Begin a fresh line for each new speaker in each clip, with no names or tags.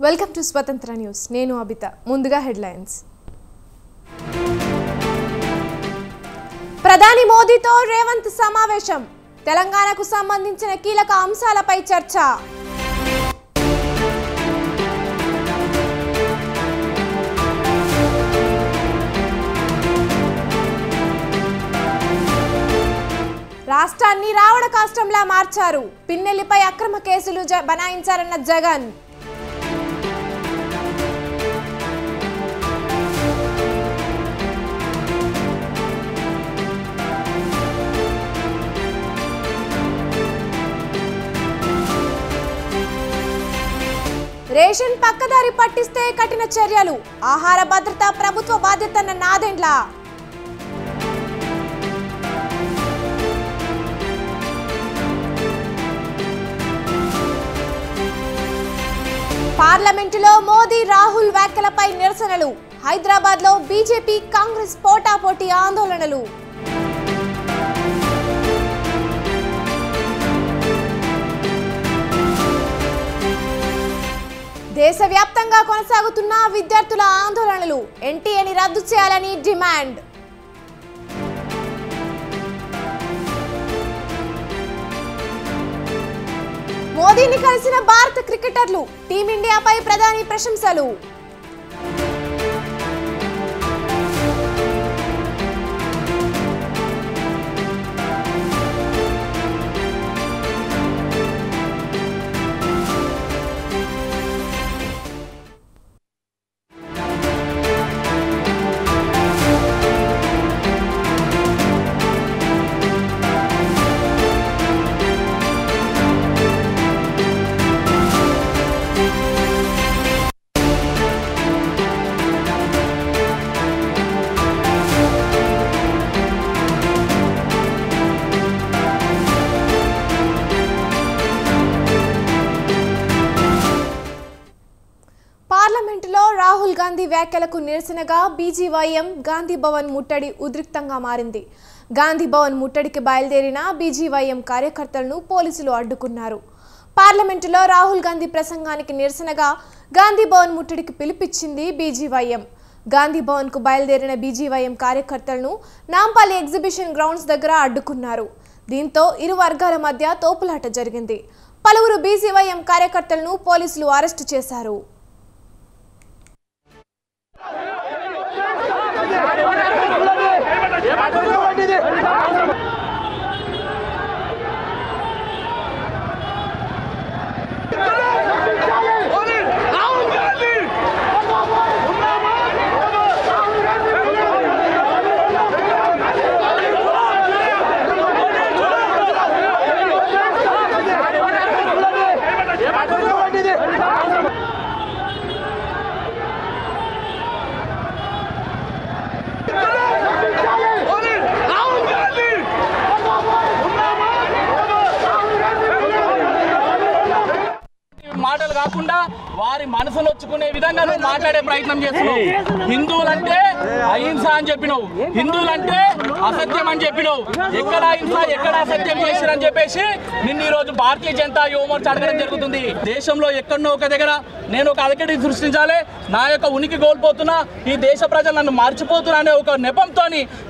Welcome to స్వతంత్ర news. నేను అబిత. ముందుగా హెడ్లైన్స్. ప్రధాని మోదీతో రేవంత్ సమావేశం. తెలంగాణకు సంబంధించిన కీలక అంశాలపై చర్చ. రాష్ట్రాన్ని రావణ కాష్టంలా మార్చారు. పిన్నెల్లిపై అక్రమ కేసులు బనాయించారన్న జగన్. రేషన్ పక్కదారి పట్టిస్తే కఠిన చర్యలు. ఆహార భద్రత ప్రభుత్వ బాధ్యతన్న నాదెండ్ల. పార్లమెంటులో మోదీ రాహుల్ వ్యాఖ్యలపై నిరసనలు. హైదరాబాద్ లో బీజేపీ కాంగ్రెస్ పోటాపోటీ ఆందోళనలు. దేశవ్యాప్తంగా కొనసాగుతున్న విద్యార్థుల ఆందోళనలు. ఎన్టీఏని రద్దు చేయాలని డిమాండ్. మోదీని కలిసిన భారత క్రికెటర్లు. టీమిండియాపై ప్రధాని ప్రశంసలు. పార్లమెంటులో రాహుల్ గాంధీ వ్యాఖ్యలకు నిరసనగా బీజీవైఎం గాంధీ భవన్ ముట్టడి ఉద్రిక్తంగా మారింది. గాంధీ భవన్ ముట్టడికి బయలుదేరిన బీజీవైఎం కార్యకర్తలను పోలీసులు అడ్డుకున్నారు. పార్లమెంటులో రాహుల్ గాంధీ ప్రసంగానికి నిరసనగా గాంధీ భవన్ ముట్టడికి పిలుపిచ్చింది బీజీవైఎం. గాంధీ భవన్ కు బయలుదేరిన బీజీవైఎం కార్యకర్తలను నాంపల్లి ఎగ్జిబిషన్ గ్రౌండ్స్ దగ్గర అడ్డుకున్నారు. దీంతో ఇరు వర్గాల మధ్య తోపులాట జరిగింది. పలువురు బీజీవైఎం కార్యకర్తలను పోలీసులు అరెస్టు చేశారు.
మాటలు కాకుండా వారి మనసు నొచ్చుకునే విధంగా నువ్వు మాట్లాడే ప్రయత్నం చేస్తున్నావు. హిందువులంటే అహింస అని చెప్పినావు, హిందువులంటే అసత్యం అని చెప్పినావు. ఎక్కడ అహింస ఎక్కడ అసత్యం చేసిరని చెప్పేసి నిన్ను ఈ రోజు భారతీయ జనతా యువ మోర్చా అడగడం జరుగుతుంది. దేశంలో ఎక్కడో ఒక దగ్గర నేను ఒక అలకటి సృష్టించాలి, నా యొక్క ఉనికి కోల్పోతున్నా, ఈ దేశ ప్రజలు నన్ను మర్చిపోతున్నా అనే ఒక నెపంతో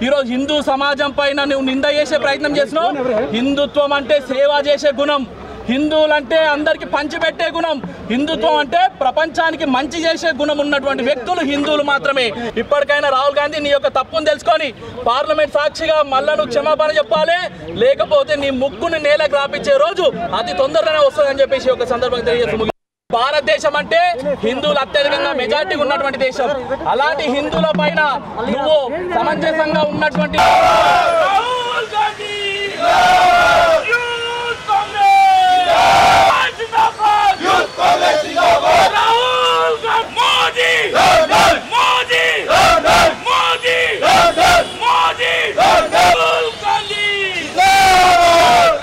ఈరోజు హిందూ సమాజం పైన నువ్వు నింద చేసే ప్రయత్నం చేస్తున్నావు. హిందుత్వం అంటే సేవ చేసే గుణం, హిందువులంటే అందరికి పంచిపెట్టే గుణం, హిందుత్వం అంటే ప్రపంచానికి మంచి చేసే గుణం ఉన్నటువంటి వ్యక్తులు హిందువులు మాత్రమే. ఇప్పటికైనా రాహుల్ గాంధీ నీ యొక్క తప్పును తెలుసుకొని పార్లమెంట్ సాక్షిగా మళ్ళా నువ్వు క్షమాపణ చెప్పాలి, లేకపోతే నీ ముక్కుని నేలకు రాపించే రోజు అతి తొందరగానే వస్తుందని చెప్పేసి ఒక సందర్భంగా తెలియజేస్తుంది. భారతదేశం అంటే హిందువులు అత్యధికంగా మెజార్టీ ఉన్నటువంటి దేశం. అలాంటి హిందువుల పైన నువ్వు సమంజసంగా ఉన్నటువంటి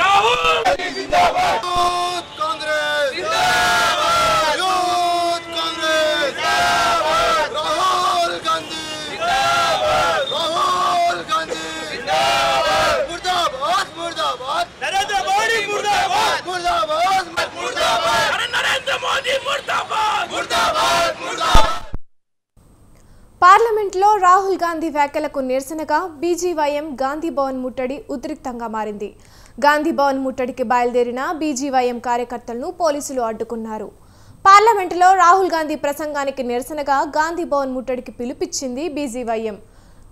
Rahul Gandhi!
పార్లమెంట్లో రాహుల్ గాంధీ వ్యాఖ్యలకు నిరసనగా బీజీవైఎం గాంధీ భవన్ ముట్టడి ఉద్రిక్తంగా మారింది. గాంధీ భవన్ ముట్టడికి బయలుదేరిన బీజీవైఎం కార్యకర్తలను పోలీసులు అడ్డుకున్నారు. పార్లమెంటులో రాహుల్ గాంధీ ప్రసంగానికి నిరసనగా గాంధీ భవన్ ముట్టడికి పిలుపిచ్చింది బీజీవైఎం.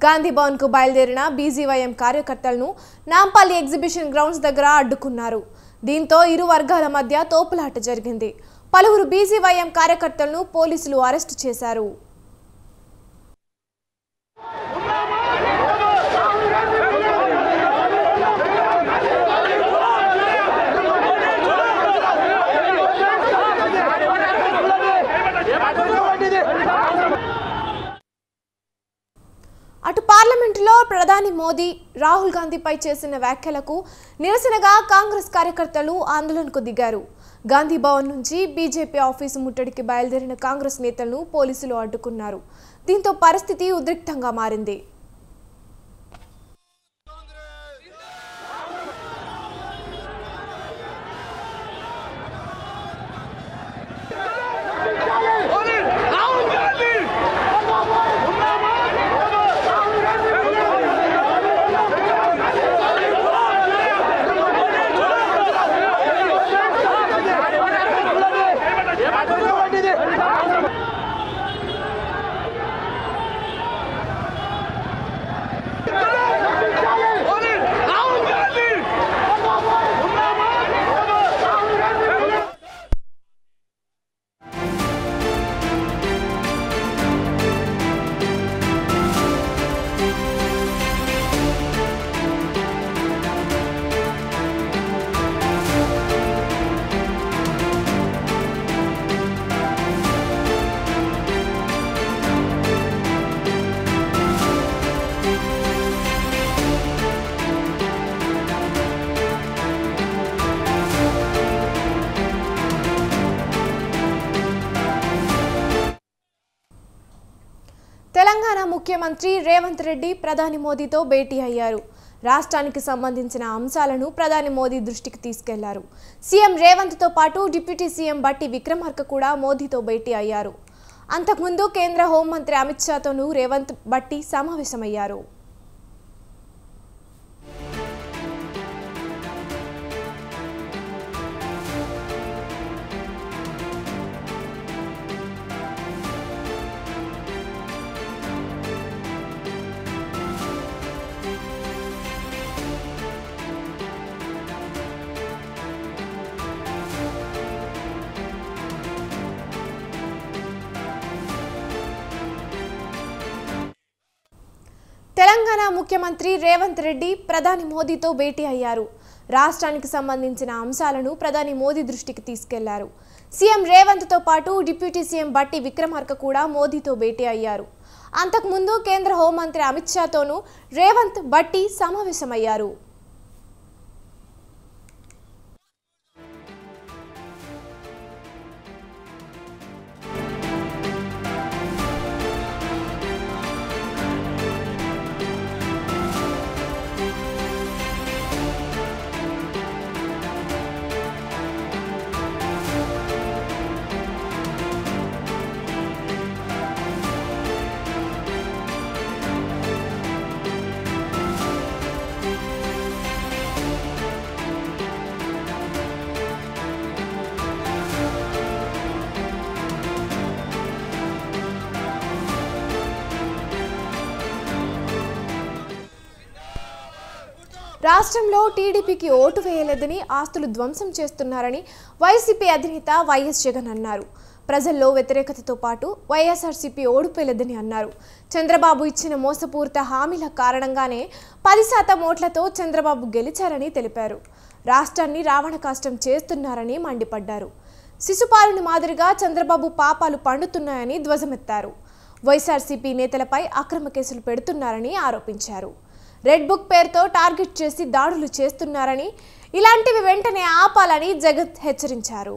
గాంధీ భవన్ కు బయలుదేరిన బీజీవైఎం కార్యకర్తలను నాంపల్లి ఎగ్జిబిషన్ గ్రౌండ్స్ దగ్గర అడ్డుకున్నారు. దీంతో ఇరు వర్గాల మధ్య తోపులాట జరిగింది. పలువురు బీజీవైఎం కార్యకర్తలను పోలీసులు అరెస్టు చేశారు. అటు పార్లమెంటులో ప్రధాని మోదీ రాహుల్ గాంధీపై చేసిన వ్యాఖ్యలకు నిరసనగా కాంగ్రెస్ కార్యకర్తలు ఆందోళనకు దిగారు. గాంధీ భవన్ నుంచి బీజేపీ ఆఫీసు ముట్టడికి బయలుదేరిన కాంగ్రెస్ నేతలను పోలీసులు అడ్డుకున్నారు. దీంతో పరిస్థితి ఉద్రిక్తంగా మారింది. తెలంగాణ ముఖ్యమంత్రి రేవంత్ రెడ్డి ప్రధాని మోదీతో భేటీ అయ్యారు. రాష్ట్రానికి సంబంధించిన అంశాలను ప్రధాని మోదీ దృష్టికి తీసుకెళ్లారు. సీఎం రేవంత్తో పాటు డిప్యూటీ సీఎం బట్టి విక్రమార్క కూడా మోదీతో భేటీ అయ్యారు. అంతకుముందు కేంద్ర హోంమంత్రి అమిత్ షాతోనూ రేవంత్ బట్టి సమావేశమయ్యారు. తెలంగాణ ముఖ్యమంత్రి రేవంత్ రెడ్డి ప్రధాని మోదీతో భేటీ అయ్యారు. రాష్ట్రానికి సంబంధించిన అంశాలను ప్రధాని మోదీ దృష్టికి తీసుకెళ్లారు. సీఎం రేవంత్తో పాటు డిప్యూటీ సీఎం బట్టి విక్రమార్క కూడా మోదీతో భేటీ అయ్యారు. అంతకుముందు కేంద్ర హోంమంత్రి అమిత్ షాతోనూ రేవంత్ బట్టి సమావేశమయ్యారు. రాష్ట్రంలో టీడీపీకి ఓటు వేయలేదని ఆస్తులు ధ్వంసం చేస్తున్నారని వైసీపీ అధినేత వైఎస్ జగన్ అన్నారు. ప్రజల్లో వ్యతిరేకతతో పాటు వైఎస్ఆర్సీపీ ఓడిపోలేదని అన్నారు. చంద్రబాబు ఇచ్చిన మోసపూరిత హామీల కారణంగానే 10% ఓట్లతో చంద్రబాబు గెలిచారని తెలిపారు. రాష్ట్రాన్ని రావణ కాష్టం చేస్తున్నారని మండిపడ్డారు. శిశుపాలుని మాదిరిగా చంద్రబాబు పాపాలు పండుతున్నాయని ధ్వజమెత్తారు. వైఎస్ఆర్సీపీ నేతలపై అక్రమ కేసులు పెడుతున్నారని ఆరోపించారు. రెడ్ బుక్ పేరుతో టార్గెట్ చేసి దాడులు చేస్తున్నారని, ఇలాంటివి వెంటనే ఆపాలని జగన్ హెచ్చరించారు.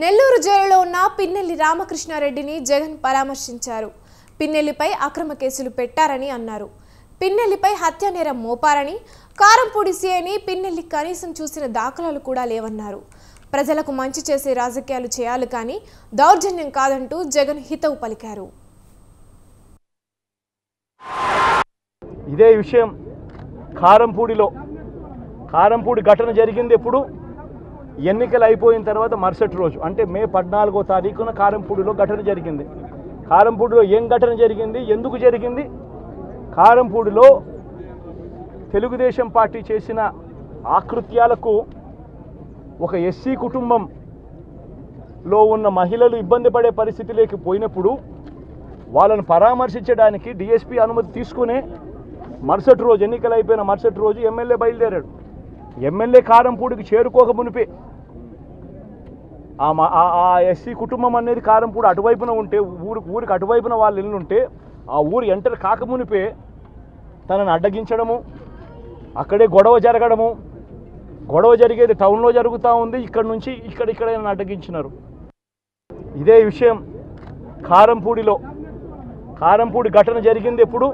నెల్లూరు జైలులో ఉన్న పిన్నెల్లి రామకృష్ణారెడ్డిని జగన్ పరామర్శించారు. పిన్నెల్లిపై అక్రమ కేసులు పెట్టారని అన్నారు. పిన్నెల్లిపై హత్యానేరం మోపారని, కారంపూడి సీఐని పిన్నెల్లి కనీసం చూసిన దాఖలాలు కూడా లేవన్నారు. ప్రజలకు మంచి చేసే రాజకీయాలు చేయాలి కానీ దౌర్జన్యం కాదంటూ జగన్ హితవు పలికారు.
ఇదే విషయం కారంపూడి ఘటన జరిగింది ఎప్పుడు? ఎన్నికలు అయిపోయిన తర్వాత మరుసటి రోజు, అంటే మే 14వ తారీఖున కారంపూడిలో ఘటన జరిగింది. కారంపూడిలో ఏం ఘటన జరిగింది, ఎందుకు జరిగింది? కారంపూడిలో తెలుగుదేశం పార్టీ చేసిన ఆకృత్యాలకు ఒక ఎస్సీ కుటుంబంలో ఉన్న మహిళలు ఇబ్బంది పడే పరిస్థితిలోకి పోయినప్పుడు వాళ్ళను పరామర్శించడానికి డిఎస్పీ అనుమతి తీసుకునే మరుసటి రోజు, ఎన్నికలు అయిపోయిన మరుసటి రోజు ఎమ్మెల్యే బయలుదేరాడు. ఎమ్మెల్యే కారంపూడికి చేరుకోక మునిపే ఆ ఎస్సీ కుటుంబం అనేది కారంపూడి అటువైపున ఉంటే, ఊరికి అటువైపున వాళ్ళు ఇల్లుంటే ఆ ఊరు ఎంటర్ కాకమునిపే తనను అడ్డగించడము, అక్కడే గొడవ జరగడము. గొడవ జరిగేది టౌన్లో జరుగుతూ ఉంది, ఇక్కడ నుంచి ఇక్కడ అడ్డగించినారు. ఇదే విషయం కారంపూడి ఘటన జరిగింది ఎప్పుడు?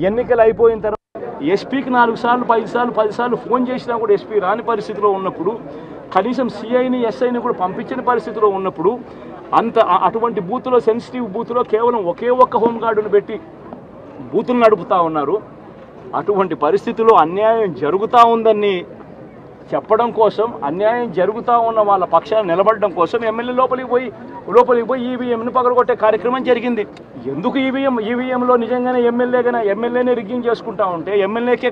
ఎన్నికలు అయిపోయిన తర్వాత ఎస్పీకి 4 సార్లు 5 సార్లు 10 సార్లు ఫోన్ చేసినా కూడా ఎస్పీ రాని పరిస్థితిలో ఉన్నప్పుడు, కనీసం సిఐని ఎస్ఐని కూడా పంపించని పరిస్థితిలో ఉన్నప్పుడు, అటువంటి బూత్లో, సెన్సిటివ్ బూత్లో కేవలం ఒకే ఒక్క హోంగార్డును పెట్టి బూతులు నడుపుతూ ఉన్నారు. అటువంటి పరిస్థితిలో అన్యాయం జరుగుతూ ఉందని చెప్పడం కోసం, అన్యాయం జరుగుతూ ఉన్న వాళ్ళ పక్షాన్ని నిలబడడం కోసం ఎమ్మెల్యే లోపలికి పోయి ఈవీఎంను పగలగొట్టే కార్యక్రమం జరిగింది. ఎందుకు ఈవీఎంలో నిజంగానే ఎమ్మెల్యేనే రిగ్గింగ్ చేసుకుంటా ఉంటే, ఎమ్మెల్యేకి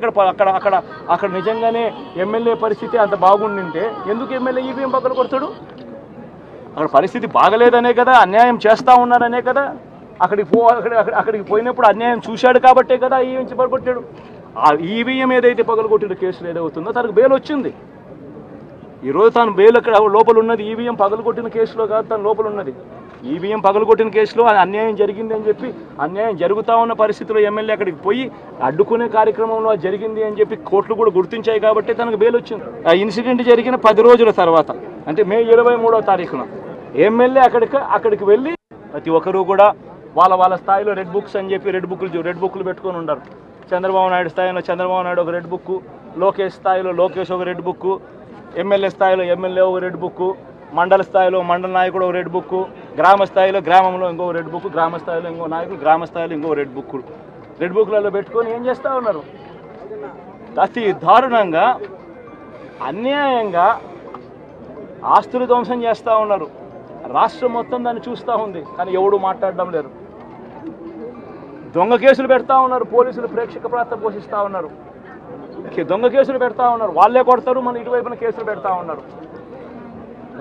అక్కడ నిజంగానే ఎమ్మెల్యే పరిస్థితి అంత బాగుండింటే ఎందుకు ఎమ్మెల్యే ఈవీఎం పగలగొడతాడు? అక్కడ పరిస్థితి బాగలేదనే కదా, అన్యాయం చేస్తూ ఉన్నారనే కదా. అక్కడికి పోయినప్పుడు అన్యాయం చూశాడు కాబట్టే కదా ఈవీఎం పగలగొట్టాడు. ఆ ఈవీఎం ఏదైతే పగలగొట్టిన కేసులు ఏదవుతుందో తనకు బెయిల్ వచ్చింది. ఈరోజు తను బెయిల్ అక్కడ లోపల ఉన్నది ఈవీఎం పగలగొట్టిన కేసులో కాదు, తను లోపల ఉన్నది ఈవీఎం పగలగొట్టిన కేసులో. అన్యాయం జరిగింది అని చెప్పి, అన్యాయం జరుగుతూ ఉన్న పరిస్థితిలో ఎమ్మెల్యే అక్కడికి పోయి అడ్డుకునే కార్యక్రమంలో జరిగింది అని చెప్పి కోర్టులు కూడా గుర్తించాయి కాబట్టి తనకు బెయిల్ వచ్చింది. ఆ ఇన్సిడెంట్ జరిగిన 10 రోజుల తర్వాత, అంటే మే 23వ తారీఖున ఎమ్మెల్యే అక్కడికి వెళ్ళి ప్రతి ఒక్కరూ కూడా వాళ్ళ స్థాయిలో రెడ్ బుక్స్ అని చెప్పి రెడ్ బుక్లు పెట్టుకొని ఉన్నారు. చంద్రబాబు నాయుడు స్థాయిలో చంద్రబాబు నాయుడు ఒక రెడ్ బుక్, లోకేష్ స్థాయిలో లోకేష్ ఒక రెడ్ బుక్, ఎమ్మెల్యే స్థాయిలో ఎమ్మెల్యే ఒక రెడ్ బుక్, మండల స్థాయిలో మండల నాయకుడు ఒక రెడ్ బుక్, గ్రామ స్థాయిలో గ్రామంలో ఇంకో రెడ్ బుక్, గ్రామ స్థాయిలో ఇంకో నాయకుడు, గ్రామ స్థాయిలో ఇంకో రెడ్ బుక్లలో పెట్టుకొని ఏం చేస్తూ ఉన్నారు? అతి దారుణంగా అన్యాయంగా ఆస్తులు ధ్వంసం చేస్తూ ఉన్నారు. రాష్ట్రం మొత్తం దాన్ని చూస్తూ ఉంది, కానీ ఎవడు మాట్లాడడం లేదు. దొంగ కేసులు పెడతా ఉన్నారు, పోలీసులు ప్రేక్షక పాత్ర పోషిస్తూ ఉన్నారు. దొంగ కేసులు పెడతా ఉన్నారు, వాళ్ళే కొడతారు, మన ఇటువైపున కేసులు పెడతా ఉన్నారు.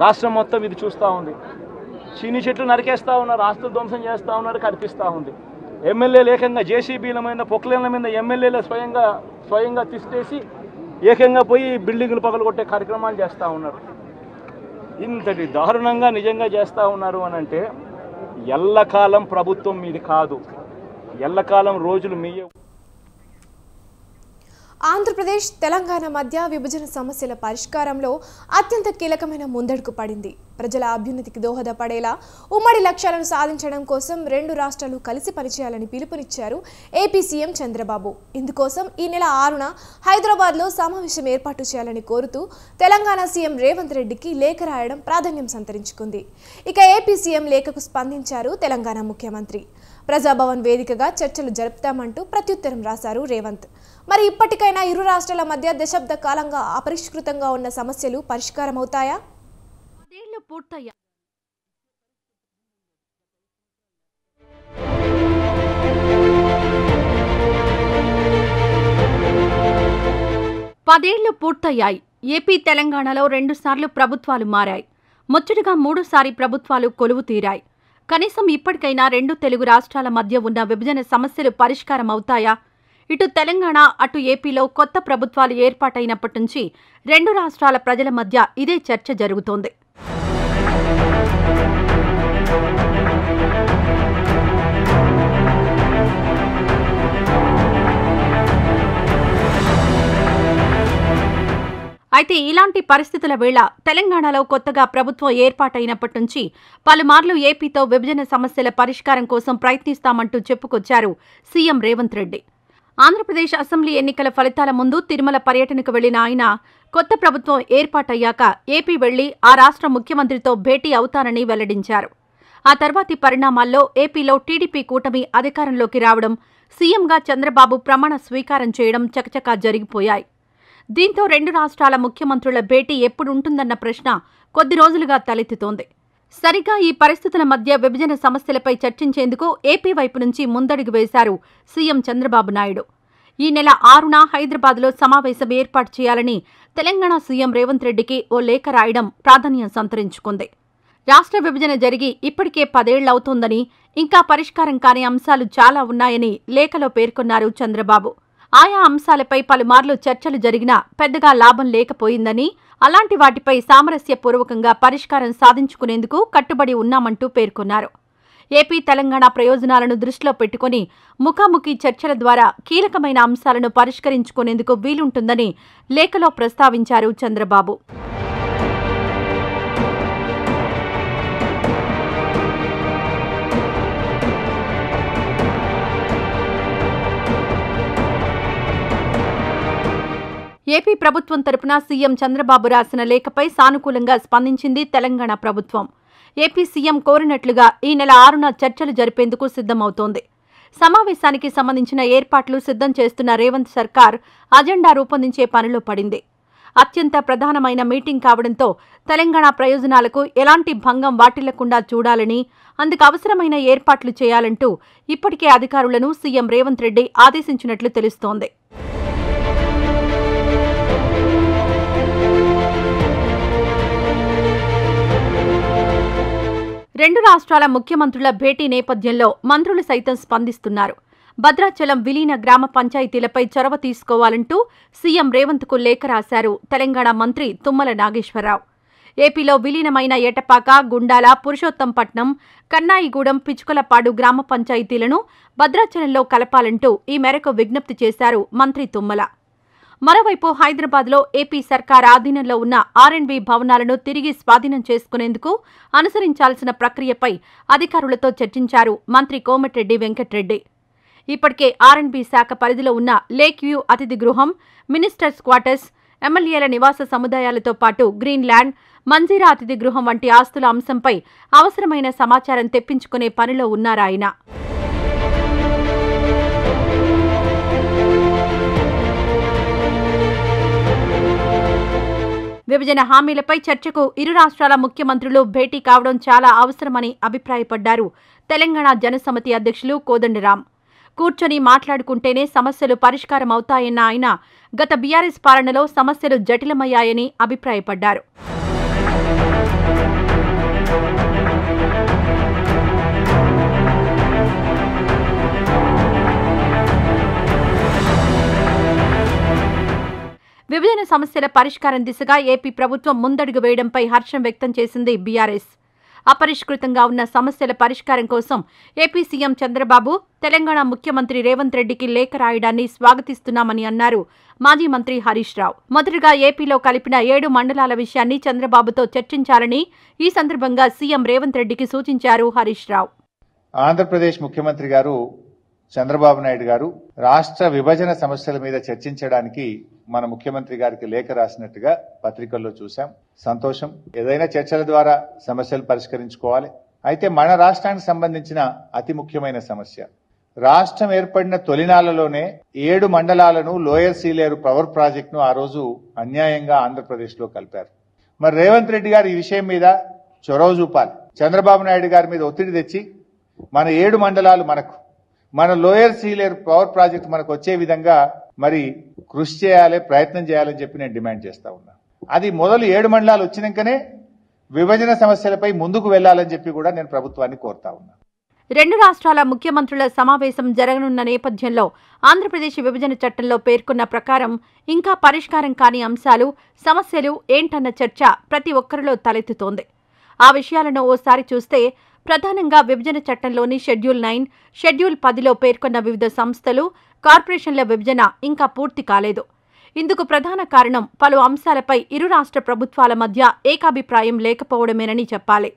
రాష్ట్రం మొత్తం ఇది చూస్తూ ఉంది. చీని చెట్లు నరికేస్తూ ఉన్నారు, ఆస్తులు ధ్వంసం చేస్తూ ఉన్నారు, కనిపిస్తూ ఉంది. ఎమ్మెల్యేలు ఏకంగా జేసీబీల మీద, పొక్లేన్ల మీద ఎమ్మెల్యేలు స్వయంగా తీసేసి ఏకంగా పోయి బిల్డింగులు పగలగొట్టే కార్యక్రమాలు చేస్తూ ఉన్నారు. ఇంతటి దారుణంగా నిజంగా చేస్తూ ఉన్నారు అని అంటే ఎల్లకాలం ప్రభుత్వం మీది కాదు, ఎల్లకాలం రోజులు మీ.
ఆంధ్రప్రదేశ్ తెలంగాణ మధ్య విభజన సమస్యల పరిష్కారంలో అత్యంత కీలకమైన ముందడుగు పడింది. ప్రజల అభ్యున్నతికి దోహదపడేలా ఉమ్మడి లక్ష్యాలను సాధించడం కోసం 2 రాష్ట్రాలు కలిసి పనిచేయాలని పిలుపునిచ్చారు ఏపీ సీఎం చంద్రబాబు. ఇందుకోసం ఈ నెల 6న హైదరాబాద్లో సమావేశం ఏర్పాటు చేయాలని కోరుతూ తెలంగాణ సీఎం రేవంత్ రెడ్డికి లేఖ రాయడం ప్రాధాన్యం సంతరించుకుంది. ఇక ఏపీ సీఎం లేఖకు స్పందించారు తెలంగాణ ముఖ్యమంత్రి. ప్రజాభవన్ వేదికగా చర్చలు జరుపుతామంటూ ప్రత్యుత్తరం రాశారు రేవంత్. మరి ఇప్పటికైనా ఇరు రాష్ట్రాల మధ్య దశాబ్ద కాలంగా అపరిష్కృతంగా ఉన్న సమస్యలు పరిష్కారమవుతాయా?
10 ఏళ్లు పూర్తయ్యాయి. 10 ఏళ్లు పూర్తయ్యాయి. ఏపీ తెలంగాణలో 2 సార్లు ప్రభుత్వాలు మారాయి. ముచ్చటగా 3సారి ప్రభుత్వాలు కొలువు తీరాయి. కనీసం ఇప్పటికైనా 2 తెలుగు రాష్ట్రాల మధ్య ఉన్న విభజన సమస్యలు పరిష్కారం అవుతాయా? ఇటు తెలంగాణ అటు ఏపీలో కొత్త ప్రభుత్వాలు ఏర్పాటైనప్పటి నుంచి 2 రాష్ట్రాల ప్రజల మధ్య ఇదే చర్చ జరుగుతోంది. అయితే ఇలాంటి పరిస్థితుల వేళ తెలంగాణలో కొత్తగా ప్రభుత్వం ఏర్పాటైనప్పటి నుంచి పలుమార్లు ఏపీతో విభజన సమస్యల పరిష్కారం కోసం ప్రయత్నిస్తామంటూ చెప్పుకొచ్చారు సీఎం రేవంత్ రెడ్డి. ఆంధ్రప్రదేశ్ అసెంబ్లీ ఎన్నికల ఫలితాల ముందు తిరుమల పర్యటనకు వెళ్లిన ఆయన కొత్త ప్రభుత్వం ఏర్పాటయ్యాక ఏపీ వెళ్లి ఆ రాష్ట్ర ముఖ్యమంత్రితో భేటీ అవుతానని వెల్లడించారు. ఆ తర్వాతి పరిణామాల్లో ఏపీలో టీడీపీ కూటమి అధికారంలోకి రావడం, సీఎంగా చంద్రబాబు ప్రమాణ స్వీకారం చేయడం చకచకా జరిగిపోయాయి. దీంతో రెండు రాష్ట్రాల ముఖ్యమంత్రుల భేటీ ఎప్పుడుంటుందన్న ప్రశ్న కొద్ది రోజులుగా తలెత్తుతోంది. సరిగా ఈ పరిస్థితుల మధ్య విభజన సమస్యలపై చర్చించేందుకు ఏపీ వైపు నుంచి ముందడుగు వేశారు సీఎం చంద్రబాబు నాయుడు. ఈ నెల 6న హైదరాబాద్లో సమావేశం ఏర్పాటు చేయాలని తెలంగాణ సీఎం రేవంత్ రెడ్డికి ఓ లేఖ రాయడం ప్రాధాన్యం సంతరించుకుంది. రాష్ట్ర విభజన జరిగి ఇప్పటికే 10 ఏళ్లవుతోందని, ఇంకా పరిష్కారం కాని అంశాలు చాలా ఉన్నాయని లేఖలో పేర్కొన్నారు చంద్రబాబు. ఆయా అంశాలపై పలుమార్లు చర్చలు జరిగినా పెద్దగా లాభం లేకపోయిందని, అలాంటి వాటిపై సామరస్యపూర్వకంగా పరిష్కారం సాధించుకునేందుకు కట్టుబడి ఉన్నామంటూ పేర్కొన్నారు. ఏపీ తెలంగాణ ప్రయోజనాలను దృష్టిలో పెట్టుకుని ముఖాముఖి చర్చల ద్వారా కీలకమైన అంశాలను పరిష్కరించుకునేందుకు వీలుంటుందని లేఖలో ప్రస్తావించారు చంద్రబాబు. ఏపీ ప్రభుత్వం తరపున సీఎం చంద్రబాబు రాసిన లేఖపై సానుకూలంగా స్పందించింది తెలంగాణ ప్రభుత్వం. ఏపీ సీఎం కోరినట్లుగా ఈ నెల 6న చర్చలు జరిపేందుకు సిద్ధమవుతోంది. సమావేశానికి సంబంధించిన ఏర్పాట్లు సిద్ధం చేస్తున్న రేవంత్ సర్కార్ అజెండా రూపొందించే పనిలో పడింది. అత్యంత ప్రధానమైన మీటింగ్ కావడంతో తెలంగాణ ప్రయోజనాలకు ఎలాంటి భంగం వాటిల్లకుండా చూడాలని, అందుకు అవసరమైన ఏర్పాట్లు చేయాలంటూ ఇప్పటికే అధికారులను సీఎం రేవంత్ రెడ్డి ఆదేశించినట్లు తెలుస్తోంది. రెండు రాష్ట్రాల ముఖ్యమంత్రుల భేటీ నేపథ్యంలో మంత్రులు సైతం స్పందిస్తున్నారు. భద్రాచలం విలీన గ్రామ పంచాయతీలపై చొరవ తీసుకోవాలంటూ సీఎం రేవంత్కు లేఖ రాశారు తెలంగాణ మంత్రి తుమ్మల నాగేశ్వరరావు. ఏపీలో విలీనమైన ఎటపాక, గుండాల, పురుషోత్తంపట్నం, కన్నాయిగూడెం, పిచుకలపాడు గ్రామ పంచాయతీలను భద్రాచలంలో కలపాలంటూ ఈ మేరకు విజ్ఞప్తి చేశారు మంత్రి తుమ్మల. మరోవైపు హైదరాబాద్లో ఏపీ సర్కార్ ఆధీనంలో ఉన్న ఆర్ఎండ్బీ భవనాలను తిరిగి స్వాధీనం చేసుకునేందుకు అనుసరించాల్సిన ప్రక్రియపై అధికారులతో చర్చించారు మంత్రి కోమటిరెడ్డి వెంకటరెడ్డి. ఇప్పటికే ఆర్ఎండ్బీ శాఖ పరిధిలో ఉన్న లేక్ వ్యూ అతిథి గృహం, మినిస్టర్స్ క్వార్టర్స్, ఎమ్మెల్యేల నివాస సముదాయాలతో పాటు గ్రీన్ ల్యాండ్, మంజీరా అతిథి గృహం వంటి ఆస్తుల అంశంపై అవసరమైన సమాచారం తెప్పించుకునే పనిలో ఉన్నారాయన. విభజన హామీలపై చర్చకు ఇరు రాష్ట్రాల ముఖ్యమంత్రులు భేటీ కావడం చాలా అవసరమని అభిప్రాయపడ్డారు తెలంగాణ జనసమితి అధ్యక్షులు కోదండరాం. కూర్చొని మాట్లాడుకుంటేనే సమస్యలు పరిష్కారం అవుతాయన్న ఆయన గత బీఆర్ఎస్ పాలనలో సమస్యలు జటిలమయ్యాయని అభిప్రాయపడ్డారు. విభజన సమస్యల పరిష్కారం దిశగా ఏపీ ప్రభుత్వం ముందడుగు వేయడంపై హర్షం వ్యక్తం చేసింది బీఆర్ఎస్. అపరిష్కృతంగా ఉన్న సమస్యల పరిష్కారం కోసం ఏపీ సీఎం చంద్రబాబు తెలంగాణ ముఖ్యమంత్రి రేవంత్ రెడ్డికి లేఖ రాయడాన్ని స్వాగతిస్తున్నామని అన్నారు మాజీ మంత్రి హరీష్ రావు. మొదటగా ఏపీలో కలిపిన 7 మండలాల విషయాన్ని చంద్రబాబుతో చర్చించాలని ఈ సందర్భంగా సీఎం రేవంత్ రెడ్డికి సూచించారు హరీష్ రావు.
ఆంధ్రప్రదేశ్ ముఖ్యమంత్రి గారు చంద్రబాబు నాయుడు గారు రాష్ట్ర విభజన సమస్యల మీద చర్చించడానికి మన ముఖ్యమంత్రి గారికి లేఖ రాసినట్టుగా పత్రికల్లో చూశాం. సంతోషం. ఏదైనా చర్చల ద్వారా సమస్యలు పరిష్కరించుకోవాలి. అయితే మన రాష్ట్రానికి సంబంధించిన అతి ముఖ్యమైన సమస్య, రాష్ట్రం ఏర్పడిన తొలినాళ్లలోనే 7 మండలాలను లోయర్ సీలేరు పవర్ ప్రాజెక్టును ఆ రోజు అన్యాయంగా ఆంధ్రప్రదేశ్ లో కలిపారు. మరి రేవంత్ రెడ్డి గారు ఈ విషయం మీద చొరవ చూపాలి. చంద్రబాబు నాయుడు గారి మీద ఒత్తిడి తెచ్చి మన 7 మండలాలు మన లోయర్ సీలేరు పవర్ ప్రాజెక్టు మనకు వచ్చే విధంగా మరి కృషి చేయాలి, ప్రయత్నం చేయాలని చెప్పి నేను డిమాండ్ చేస్తా ఉన్నా. అది మొదలు 7 మండలాలు వచ్చినాకనే విభజన సమస్యలపై ముందుకు వెళ్లాలని చెప్పి కూడా నేను ప్రభుత్వాన్ని కోరుతా ఉన్నా.
రెండు రాష్ట్రాల ముఖ్యమంత్రుల సమావేశం జరగనున్న నేపథ్యంలో ఆంధ్రప్రదేశ్ విభజన చట్టంలో పేర్కొన్న ప్రకారం ఇంకా పరిష్కారం కాని అంశాలు, సమస్యలు ఏంటన్న చర్చ ప్రతి ఒక్కరిలో తలెత్తుతోంది. ఆ విషయాలను ఓసారి చూస్తే ప్రధానంగా విభజన చట్టంలోని షెడ్యూల్ 9, షెడ్యూల్ 10లో పేర్కొన్న వివిధ సంస్థలు, కార్పొరేషన్ల విభజన ఇంకా పూర్తి కాలేదు. ఇందుకు ప్రధాన కారణం పలు అంశాలపై ఇరు రాష్ట్ర ప్రభుత్వాల మధ్య ఏకాభిప్రాయం లేకపోవడమేనని చెప్పాలి.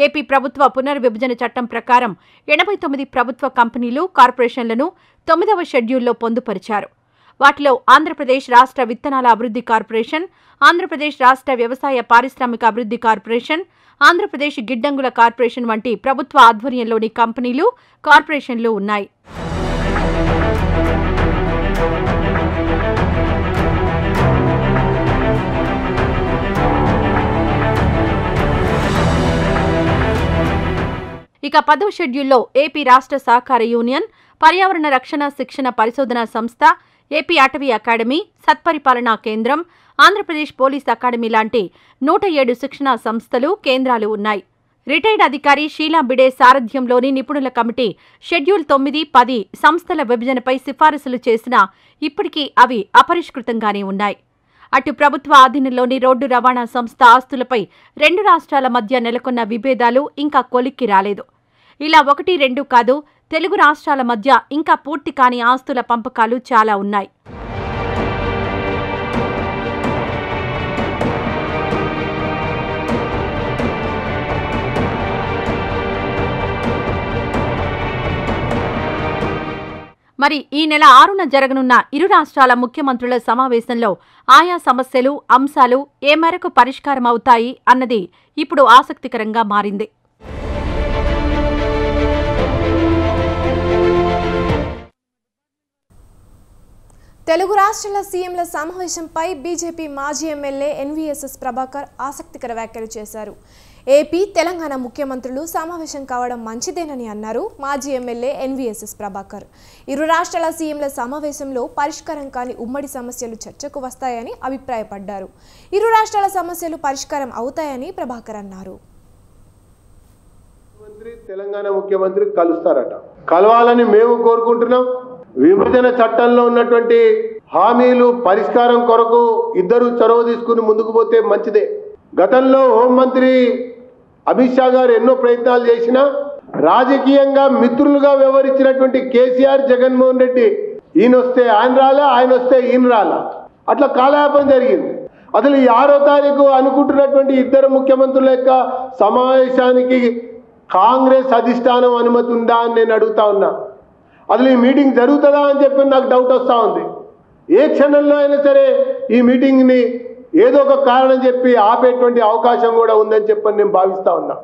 ఏపీ ప్రభుత్వ పునర్విభజన చట్టం ప్రకారం 89 ప్రభుత్వ కంపెనీలు, కార్పొరేషన్లను 9వ షెడ్యూల్లో పొందుపరిచారు. వాటిలో ఆంధ్రప్రదేశ్ రాష్ట్ర విత్తనాల అభివృద్ధి కార్పొరేషన్, ఆంధ్రప్రదేశ్ రాష్ట్ర వ్యవసాయ పారిశ్రామిక అభివృద్ధి కార్పొరేషన్, ఆంధ్రప్రదేశ్ గిడ్డంగుల కార్పొరేషన్ వంటి ప్రభుత్వ ఆధ్వర్యంలోని కంపెనీలు, కార్పొరేషన్లు ఉన్నాయి. ఇక 10వ షెడ్యూల్లో ఏపీ రాష్ట్ర సహకార యూనియన్, పర్యావరణ రక్షణ శిక్షణ పరిశోధనా సంస్థ, ఏపీ అటవీ అకాడమీ, సత్పరిపాలనా కేంద్రం, ఆంధ్రప్రదేశ్ పోలీస్ అకాడమీ లాంటి 107 శిక్షణా సంస్థలు, కేంద్రాలు ఉన్నాయి. రిటైర్డ్ అధికారి షీలా బిడే సారథ్యంలోని నిపుణుల కమిటీ షెడ్యూల్ 9, 10 సంస్థల విభజనపై సిఫారసులు చేసినా ఇప్పటికీ అవి అపరిష్కృతంగానే ఉన్నాయి. అటు ప్రభుత్వ ఆధీనంలోని రోడ్డు రవాణా సంస్థ ఆస్తులపై 2 రాష్ట్రాల మధ్య నెలకొన్న విభేదాలు ఇంకా కొలిక్కి రాలేదు. ఇలా 1, 2 కాదు, తెలుగు రాష్ట్రాల మధ్య ఇంకా పూర్తి కాని ఆస్తుల పంపకాలు చాలా ఉన్నాయి. మరి ఈ నెల 6న జరగనున్న ఇరు రాష్ట్రాల ముఖ్యమంత్రుల సమావేశంలో ఆయా సమస్యలు, అంశాలు ఏ మేరకు పరిష్కారమవుతాయి అన్నది ఇప్పుడు ఆసక్తికరంగా మారింది.
తెలుగు రాష్ట్రాల సీఎంల సమావేశంపై బీజేపీ మాజీ ఎమ్మెల్యే ఎన్వీఎస్ఎస్ ప్రభాకర్ ఆసక్తికర వ్యాఖ్యలు చేశారు. ఏపీ, తెలంగాణ ముఖ్యమంత్రులు సమావేశం కావడం మంచిదేనని అన్నారు మాజీ ఎమ్మెల్యే ఎన్వీఎస్ఎస్ ప్రభాకర్. ఇరు రాష్ట్రాల సీఎంల సమావేశంలో పరిష్కారం కాని ఉమ్మడి సమస్యలు చర్చకు వస్తాయని అభిప్రాయపడ్డారు. ఇరు రాష్ట్రాల సమస్యలు పరిష్కారం అవుతాయని ప్రభాకర్ అన్నారు.
తెలంగాణ ముఖ్యమంత్రి కలుస్తారట, కలవాలని మేము కోరుకుంటున్నాం. విభజన చట్టంలో ఉన్నటువంటి హామీలు పరిష్కారం కొరకు ఇద్దరు చొరవ తీసుకుని ముందుకు పోతే మంచిదే. గతంలో హోంమంత్రి అమిత్ షా గారు ఎన్నో ప్రయత్నాలు చేసినా రాజకీయంగా మిత్రులుగా వ్యవహరించినటువంటి కేసీఆర్, జగన్మోహన్ రెడ్డి ఈయన వస్తే ఆయన రాలా, ఆయన వస్తే ఈయన రాలా, అట్లా కాలయాపన జరిగింది. అసలు ఈ 6వ తారీఖు అనుకుంటున్నటువంటి ఇద్దరు ముఖ్యమంత్రుల యొక్క సమావేశానికి కాంగ్రెస్ అధిష్టానం అనుమతి ఉందా అని నేను అడుగుతా ఉన్నా. అసలు ఈ మీటింగ్ జరుగుతుందా అని చెప్పి నాకు డౌట్ వస్తూ ఉంది. ఏ క్షణంలో అయినా సరే ఈ మీటింగ్ని ఏదో ఒక కారణం చెప్పి ఆపేటువంటి అవకాశం కూడా ఉందని చెప్పని నేను భావిస్తా ఉన్నా.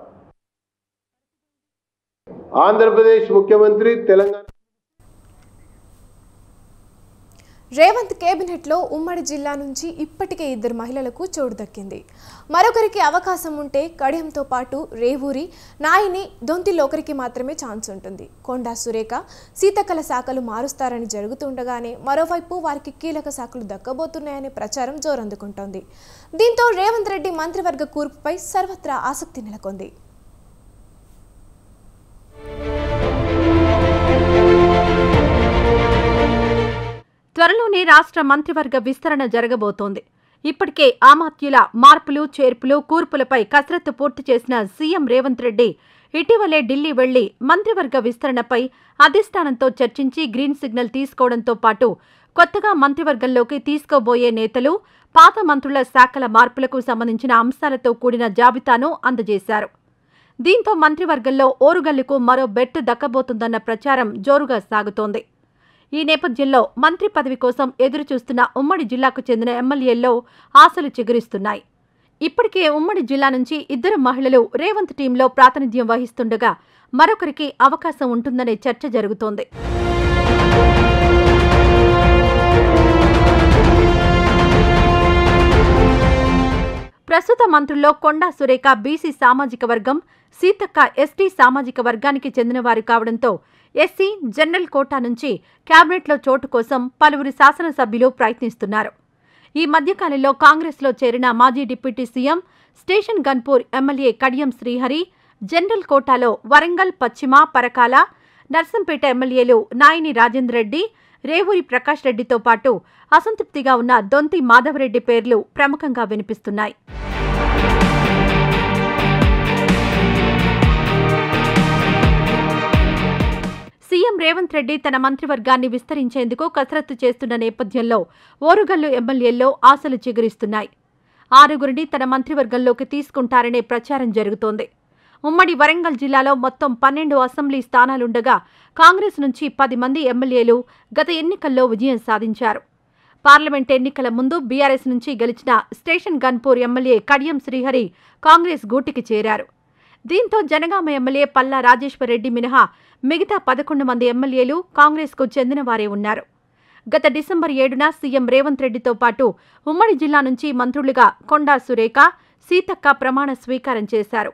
ఆంధ్రప్రదేశ్ ముఖ్యమంత్రి తెలంగాణ
రేవంత్ కేబినెట్లో ఉమ్మడి జిల్లా నుంచి ఇప్పటికే 2 మహిళలకు చోటు దక్కింది. మరొకరికి అవకాశం ఉంటే కడియంతో పాటు రేవూరి, నాయిని, దొంతిలో ఒకరికి మాత్రమే ఛాన్స్ ఉంటుంది. కొండా సురేఖ, సీతకళ శాఖలు మారుస్తారని జరుగుతుండగానే మరోవైపు వారికి కీలక శాఖలు దక్కబోతున్నాయనే ప్రచారం జోరందుకుంటోంది. దీంతో రేవంత్ రెడ్డి మంత్రివర్గ కూర్పుపై సర్వత్రా ఆసక్తి నెలకొంది.
త్వరలోనే రాష్ట్ర మంత్రివర్గ విస్తరణ జరగబోతోంది. ఇప్పటికే ఆమాత్యుల మార్పులు, చేర్పులు, కూర్పులపై కసరత్తు పూర్తి చేసిన సీఎం రేవంత్ రెడ్డి ఇటీవలే ఢిల్లీ వెళ్లి మంత్రివర్గ విస్తరణపై అధిష్టానంతో చర్చించి గ్రీన్ సిగ్నల్ తీసుకోవడంతో పాటు కొత్తగా మంత్రివర్గంలోకి తీసుకోబోయే నేతలు, పాత మంత్రుల శాఖల మార్పులకు సంబంధించిన అంశాలతో కూడిన జాబితాను అందజేశారు. దీంతో మంత్రివర్గంలో ఓరుగల్లుకు మరో బెట్టు దక్కబోతుందన్న ప్రచారం జోరుగా సాగుతోంది. ఈ నేపథ్యంలో మంత్రి పదవి కోసం ఎదురుచూస్తున్న ఉమ్మడి జిల్లాకు చెందిన ఎమ్మెల్యేల్లో ఆశలు చిగురిస్తున్నాయి. ఇప్పటికే ఉమ్మడి జిల్లా నుంచి 2 మహిళలు రేవంత్ టీంలో ప్రాతినిధ్యం వహిస్తుండగా మరొకరికి అవకాశం ఉంటుందనే చర్చ జరుగుతోంది. ప్రస్తుత మంత్రుల్లో కొండా సురేఖ బీసీ సామాజిక వర్గం, సీతక్క ఎస్టీ సామాజిక వర్గానికి చెందినవారు కావడంతో ఎస్సీ, జనరల్ కోటా నుంచి కేబినెట్లో చోటు కోసం పలువురు శాసనసభ్యులు ప్రయత్నిస్తున్నారు. ఈ మధ్యకాలంలో కాంగ్రెస్లో చేరిన మాజీ deputy CM, station Ghanpur MLA Kadiyam Srihari, general కోటాలో వరంగల్ పశ్చిమ, పరకాల, నర్సంపేట ఎమ్మెల్యేలు నాయిని రాజేందర్ రెడ్డి, రేవూరి ప్రకాష్ రెడ్డితో పాటు అసంతృప్తిగా ఉన్న దొంతి మాధవరెడ్డి పేర్లు ప్రముఖంగా వినిపిస్తున్నాయి. సీఎం రేవంత్ రెడ్డి తన మంత్రివర్గాన్ని విస్తరించేందుకు కసరత్తు చేస్తున్న నేపథ్యంలో ఓరుగల్లు ఎమ్మెల్యేల్లో ఆశలు చిగురిస్తున్నాయి. 6గురిని తన మంత్రివర్గంలోకి తీసుకుంటారనే ప్రచారం జరుగుతోంది. ఉమ్మడి వరంగల్ జిల్లాలో మొత్తం 12 అసెంబ్లీ స్థానాలుండగా కాంగ్రెస్ నుంచి 10 మంది ఎమ్మెల్యేలు గత ఎన్నికల్లో విజయం సాధించారు. పార్లమెంట్ ఎన్నికల ముందు బీఆర్ఎస్ నుంచి గెలిచిన స్టేషన్ గన్పూర్ ఎమ్మెల్యే కడియం శ్రీహరి కాంగ్రెస్ గూటికి చేరారు. దీంతో జనగామ ఎమ్మెల్యే పల్లా రాజేశ్వరరెడ్డి మినహా మిగతా 11 మంది ఎమ్మెల్యేలు కాంగ్రెస్కు చెందిన వారే ఉన్నారు. గత డిసెంబర్ 7న సీఎం రేవంత్ రెడ్డితో పాటు ఉమ్మడి జిల్లా నుంచి మంత్రులుగా కొండా సురేఖ, సీతక్క ప్రమాణ స్వీకారం చేశారు.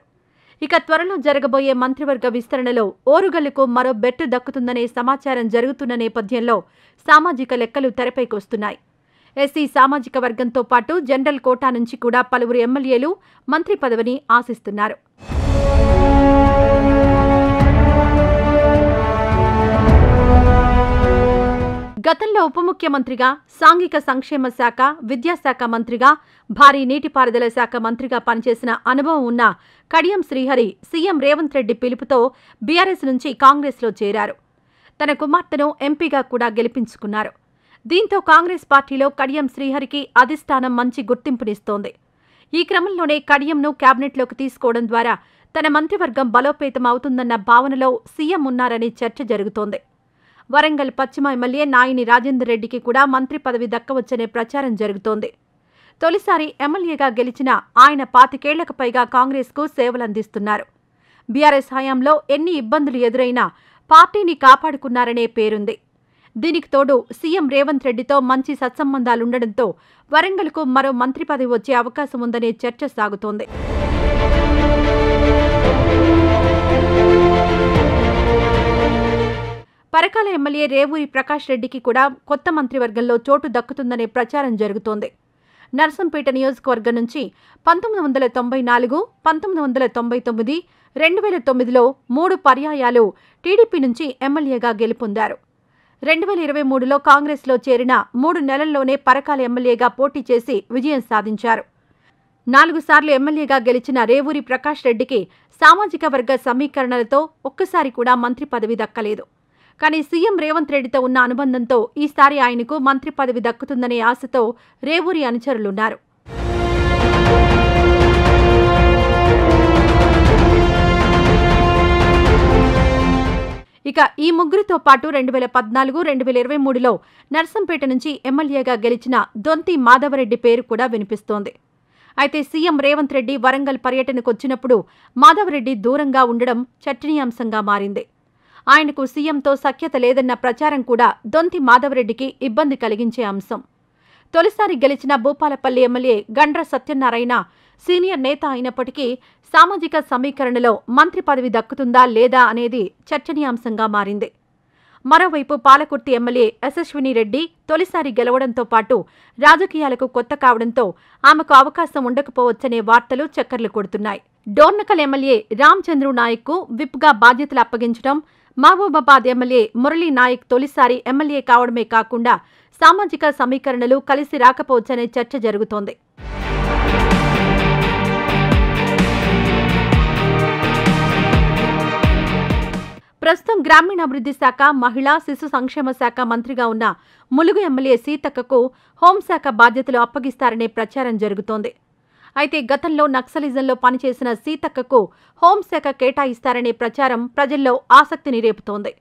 ఇక త్వరలో జరగబోయే మంత్రివర్గ విస్తరణలో ఓరుగల్లుకు మరో బెట్టు దక్కుతుందనే సమాచారం జరుగుతున్న నేపథ్యంలో సామాజిక లెక్కలు తెరపైకొస్తున్నాయి. ఎస్సీ సామాజిక వర్గంతో పాటు జనరల్ కోటా నుంచి కూడా పలువురు ఎమ్మెల్యేలు మంత్రి పదవిని ఆశిస్తున్నారు. గతంలో ఉప ముఖ్యమంత్రిగా, సాంఘిక సంక్షేమ శాఖ, విద్యాశాఖ మంత్రిగా, భారీ నీటిపారుదల శాఖ మంత్రిగా పనిచేసిన అనుభవం ఉన్న కడియం శ్రీహరి సీఎం రేవంత్ రెడ్డి పిలుపుతో బీఆర్ఎస్ నుంచి కాంగ్రెస్లో చేరారు. తన కుమార్తెను ఎంపీగా కూడా గెలిపించుకున్నారు. దీంతో కాంగ్రెస్ పార్టీలో కడియం శ్రీహరికి అధిష్టానం మంచి గుర్తింపునిస్తోంది. ఈ క్రమంలోనే కడియంను క్యాబినెట్లోకి తీసుకోవడం ద్వారా తన మంత్రివర్గం బలోపేతం అవుతుందన్న భావనలో సీఎం ఉన్నారని చర్చ జరుగుతోంది. వరంగల్ పశ్చిమ ఎమ్మెల్యే నాయిని రాజేందర్ రెడ్డికి కూడా మంత్రి పదవి దక్కవచ్చనే ప్రచారం జరుగుతోంది. తొలిసారి ఎమ్మెల్యేగా గెలిచిన ఆయన 25 ఏళ్లకు పైగా కాంగ్రెస్కు సేవలందిస్తున్నారు. బీఆర్ఎస్ హయాంలో ఎన్ని ఇబ్బందులు ఎదురైనా పార్టీని కాపాడుకున్నారనే పేరుంది. దీనికి తోడు సీఎం రేవంత్ రెడ్డితో మంచి సత్సంబంధాలుండడంతో వరంగల్కు మరో మంత్రి పదవి వచ్చే అవకాశం ఉందనే చర్చ సాగుతోంది. పరకాల ఎమ్మెల్యే రేవూరి ప్రకాష్ రెడ్డికి కూడా కొత్త మంత్రివర్గంలో చోటు దక్కుతుందనే ప్రచారం జరుగుతోంది. నర్సంపేట నియోజకవర్గం నుంచి 1994, 1999, 2009లో 3 పర్యాయాలు టీడీపీ నుంచి ఎమ్మెల్యేగా గెలుపొందారు. 2023లో కాంగ్రెస్లో చేరిన 3 నెలల్లోనే పరకాల ఎమ్మెల్యేగా పోటీ చేసి విజయం సాధించారు. 4 సార్లు ఎమ్మెల్యేగా గెలిచిన రేవూరి ప్రకాష్ రెడ్డికి సామాజిక వర్గ సమీకరణలతో ఒక్కసారి కూడా మంత్రి పదవి దక్కలేదు. కానీ సీఎం రేవంత్ రెడ్డితో ఉన్న అనుబంధంతో ఈసారి ఆయనకు మంత్రి పదవి దక్కుతుందనే ఆశతో రేవూరి అనుచరులున్నారు. ఇక ఈ ముగ్గురితో పాటు 2014, 2023లో నర్సంపేట నుంచి ఎమ్మెల్యేగా గెలిచిన దొంతి మాధవరెడ్డి పేరు కూడా వినిపిస్తోంది. అయితే సీఎం రేవంత్ రెడ్డి వరంగల్ పర్యటనకొచ్చినప్పుడు మాధవరెడ్డి దూరంగా ఉండడం చర్చనీయాంశంగా మారింది. ఆయనకు సీఎంతో సఖ్యత లేదన్న ప్రచారం కూడా దొంతి మాధవరెడ్డికి ఇబ్బంది కలిగించే అంశం. తొలిసారి గెలిచిన భూపాలపల్లి ఎమ్మెల్యే గండ్ర సత్యనారాయణ సీనియర్ నేత అయినప్పటికీ సామాజిక సమీకరణలో మంత్రి పదవి దక్కుతుందా లేదా అనేది చర్చనీయాంశంగా మారింది. మరోవైపు పాలకుర్తి ఎమ్మెల్యే యశస్విని రెడ్డి తొలిసారి గెలవడంతో పాటు రాజకీయాలకు కొత్త కావడంతో ఆమెకు అవకాశం ఉండకపోవచ్చనే వార్తలు చక్కర్లు కొడుతున్నాయి. డోర్నకల్ ఎమ్మెల్యే రామచంద్రు నాయక్కు విప్గా బాధ్యతలు అప్పగించడం, మహబూబాబాద్ ఎమ్మెల్యే మురళీ నాయక్ తొలిసారి ఎమ్మెల్యే కావడమే కాకుండా సామాజిక సమీకరణలు కలిసి రాకపోవచ్చనే చర్చ జరుగుతోంది. ప్రస్తుతం గ్రామీణాభివృద్ధి శాఖ, మహిళా శిశు సంక్షేమ శాఖ మంత్రిగా ఉన్న ములుగు ఎమ్మెల్యే సీతక్కకు హోంశాఖ బాధ్యతలు అప్పగిస్తారనే ప్రచారం జరుగుతోంది. అయితే గతంలో నక్సలిజంలో పనిచేసిన సీతక్కకు హోంశాఖ కేటాయిస్తారనే ప్రచారం ప్రజల్లో ఆసక్తిని రేపుతోంది.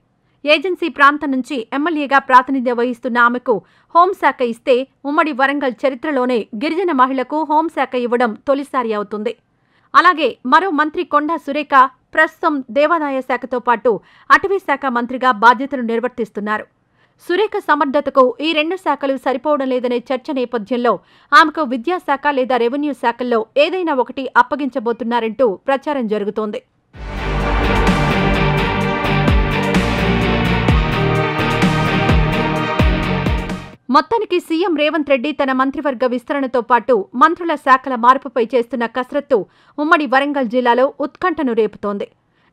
ఏజెన్సీ ప్రాంతం నుంచి ఎమ్మెల్యేగా ప్రాతినిధ్యం వహిస్తున్న ఆమెకు హోంశాఖ ఇస్తే ఉమ్మడి వరంగల్ చరిత్రలోనే గిరిజన మహిళకు హోంశాఖ ఇవ్వడం తొలిసారి అవుతుంది. అలాగే మరో మంత్రి కొండా సురేఖ ప్రస్తుతం దేవాదాయ శాఖతో పాటు అటవీ శాఖ మంత్రిగా బాధ్యతలు నిర్వర్తిస్తున్నారు. సురేఖ సమర్థతకు ఈ 2 శాఖలు సరిపోవడం లేదనే చర్చ నేపథ్యంలో ఆమెకు విద్యాశాఖ లేదా రెవెన్యూ శాఖల్లో ఏదైనా ఒకటి అప్పగించబోతున్నారంటూ ప్రచారం జరుగుతోంది. మొత్తానికి సీఎం రేవంత్ రెడ్డి తన మంత్రివర్గ విస్తరణతో పాటు మంత్రుల శాఖల మార్పుపై చేస్తున్న కసరత్తు ఉమ్మడి వరంగల్ జిల్లాలో ఉత్కంఠను రేపుతోంది.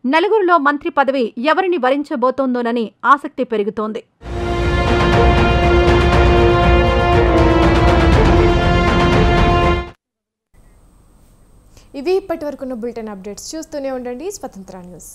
నలుగురిలో మంత్రి పదవి ఎవరిని వరించబోతోందోనని ఆసక్తి పెరుగుతోంది.
ఇవి ఇప్పటివరకున్న బులెటిన్ అప్డేట్స్. చూస్తూనే ఉండండి స్వతంత్ర న్యూస్.